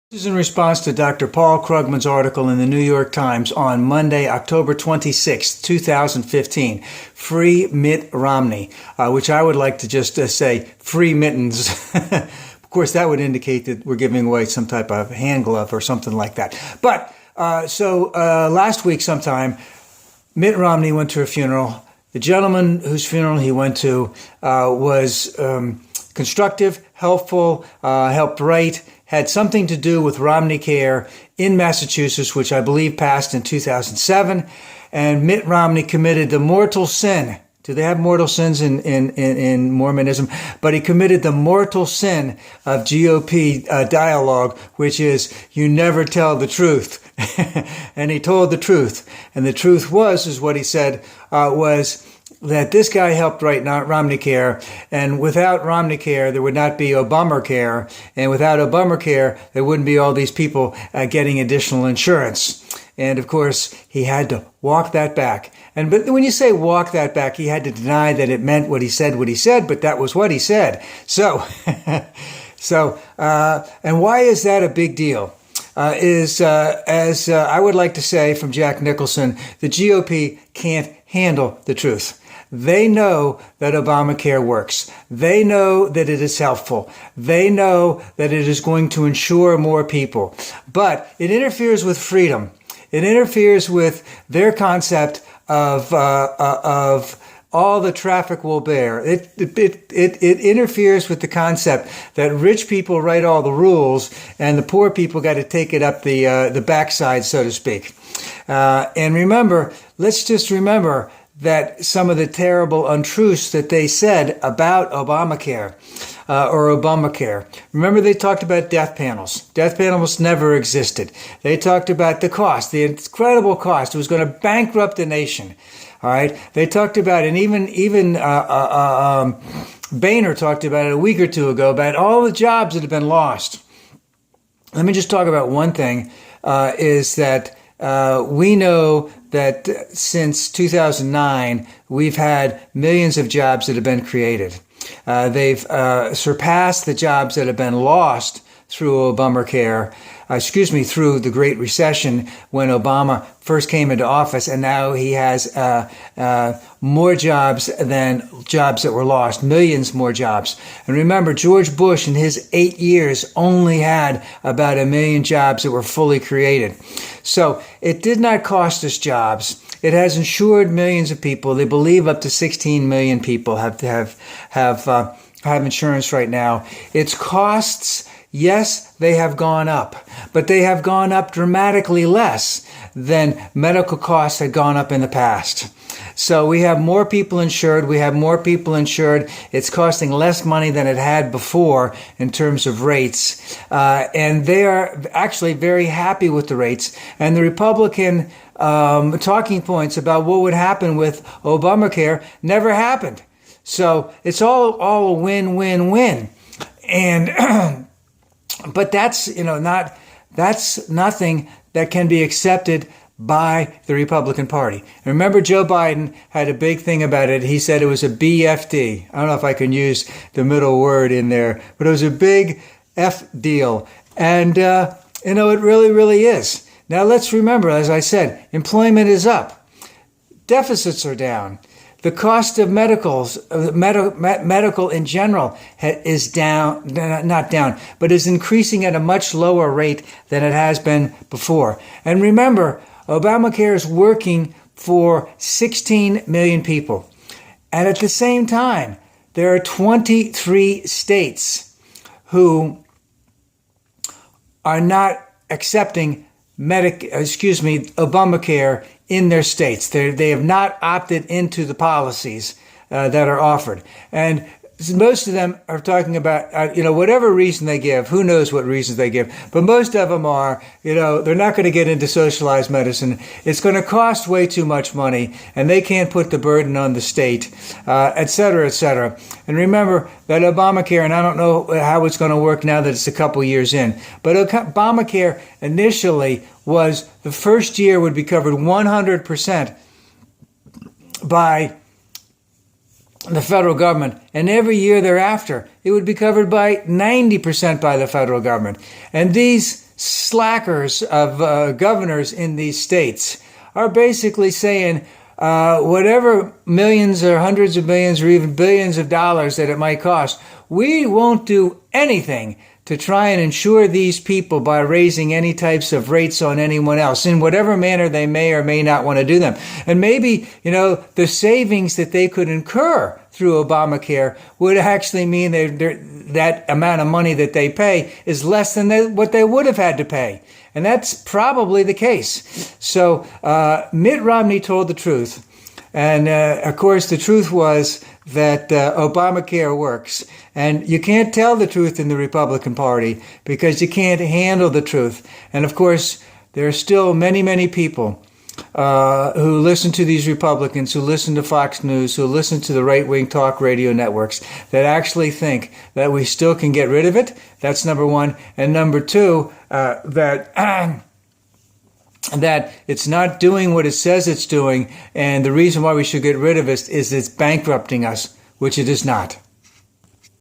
This is in response to Dr. Paul Krugman's article in the New York Times on Monday, October 26, 2015, Free Mitt Romney, which I would like to just say, free mittens. Of course, that would indicate that we're giving away some type of hand glove or something like that. But last week sometime, Mitt Romney went to a funeral. The gentleman whose funeral he went to was constructive, helpful, helped write, had something to do with Obummercare in Massachusetts, which I believe passed in 2007. And Mitt Romney committed the mortal sin. Do they have mortal sins in Mormonism? But he committed the mortal sin of GOP dialogue, which is you never tell the truth. And he told the truth. And the truth is what he said, was that this guy helped write Obummercare, and without Obummercare, there would not be Obummercare, and without Obummercare, there wouldn't be all these people getting additional insurance. And of course, he had to walk that back. But when you say walk that back, he had to deny that it meant what he said, but that was what he said. So, and why is that a big deal? As I would like to say from Jack Nicholson, the GOP can't handle the truth. They know that Obamacare works. They know that it is helpful. They know that it is going to insure more people. But it interferes with freedom. It interferes with their concept of all the traffic will bear. It interferes with the concept that rich people write all the rules and the poor people got to take it up the backside, so to speak. And remember, let's just remember that some of the terrible untruths that they said about Obamacare or Obummercare. Remember, they talked about death panels. Death panels never existed. They talked about the cost, the incredible cost. It was going to bankrupt the nation. All right. They talked about, and even Boehner talked about it a week or two ago, about all the jobs that have been lost. Let me just talk about one thing, is that we know that since 2009, we've had millions of jobs that have been created. They've surpassed the jobs that have been lost through Obummercare, through the Great Recession when Obama first came into office, and now he has more jobs than jobs that were lost, millions more jobs. And remember, George Bush in his 8 years only had about 1 million jobs that were fully created. So it did not cost us jobs. It has insured millions of people. They believe up to 16 million people have insurance right now. Its costs, yes, they have gone up, but they have gone up dramatically less than medical costs had gone up in the past. So we have more people insured. It's costing less money than it had before in terms of rates. And they are actually very happy with the rates. And the Republican talking points about what would happen with Obamacare never happened. So it's all a win-win-win. And but that's nothing that can be accepted by the Republican Party. And remember, Joe Biden had a big thing about it. He said it was a BFD. I don't know if I can use the middle word in there, but it was a big F deal. And, it really, really is. Now let's remember, as I said, employment is up. Deficits are down. The cost of medical in general is down, not down, but is increasing at a much lower rate than it has been before. And remember, Obamacare is working for 16 million people. And at the same time, there are 23 states who are not accepting Obamacare in their states. They have not opted into the policies that are offered. And most of them are talking about, whatever reason they give, who knows what reasons they give, but most of them are, they're not going to get into socialized medicine. It's going to cost way too much money, and they can't put the burden on the state, et cetera, et cetera. And remember that Obamacare, and I don't know how it's going to work now that it's a couple years in, but Obamacare initially was the first year would be covered 100% by the federal government, and every year thereafter, it would be covered by 90% by the federal government. And these slackers of governors in these states are basically saying, whatever millions or hundreds of millions or even billions of dollars that it might cost, we won't do anything to try and insure these people by raising any types of rates on anyone else in whatever manner they may or may not want to do them. And maybe, the savings that they could incur through Obamacare would actually mean that amount of money that they pay is less than what they would have had to pay. And that's probably the case. So Mitt Romney told the truth. And, of course, the truth was that Obamacare works. And you can't tell the truth in the Republican Party because you can't handle the truth. And, of course, there are still many, many people who listen to these Republicans, who listen to Fox News, who listen to the right-wing talk radio networks that actually think that we still can get rid of it. That's number one. And number two, that it's not doing what it says it's doing, and the reason why we should get rid of it is it's bankrupting us, which it is not.